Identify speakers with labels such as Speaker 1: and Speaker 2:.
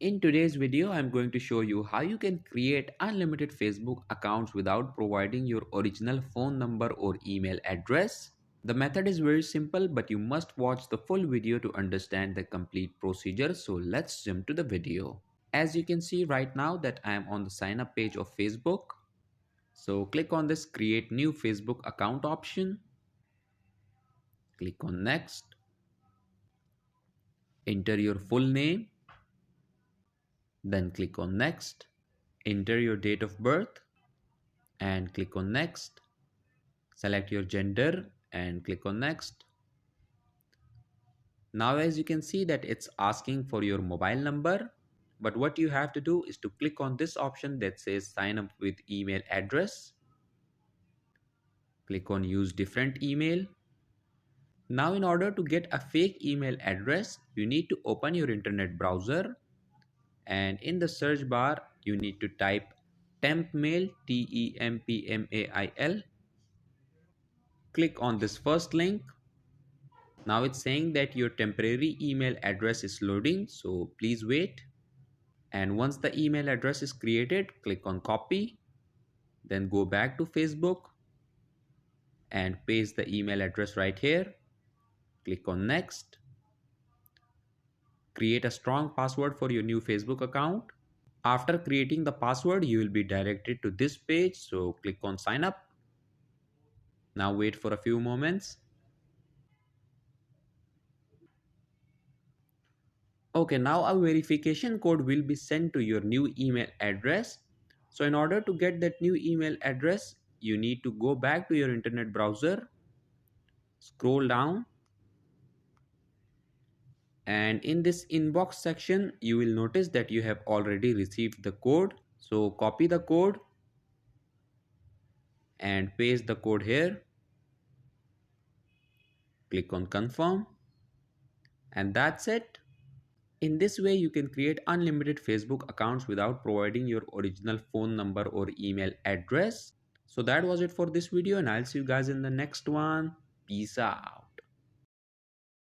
Speaker 1: In today's video, I'm going to show you how you can create unlimited Facebook accounts without providing your original phone number or email address. The method is very simple, but you must watch the full video to understand the complete procedure. So let's jump to the video. As you can see right now that I am on the sign up page of Facebook. So click on this create new Facebook account option. Click on next. Enter your full name. Then click on next. Enter your date of birth and click on next. Select your gender and click on next. Now as you can see that it's asking for your mobile number, but what you have to do is to click on this option that says sign up with email address. Click on use different email. Now in order to get a fake email address, you need to open your internet browser and in the search bar you need to type tempmail, TEMPMAIL. Click on this first link. Now it's saying that your temporary email address is loading, so please wait. And once the email address is created, click on copy, then go back to Facebook and paste the email address right here. Click on next. Create a strong password for your new Facebook account. After creating the password, you will be directed to this page, so click on sign up. Now wait for a few moments. Okay, now a verification code will be sent to your new email address. So in order to get that new email address, you need to go back to your internet browser, scroll down, and in this inbox section, you will notice that you have already received the code. So copy the code and paste the code here. Click on confirm, and that's it. In this way, you can create unlimited Facebook accounts without providing your original phone number or email address. So that was it for this video and I'll see you guys in the next one. Peace out.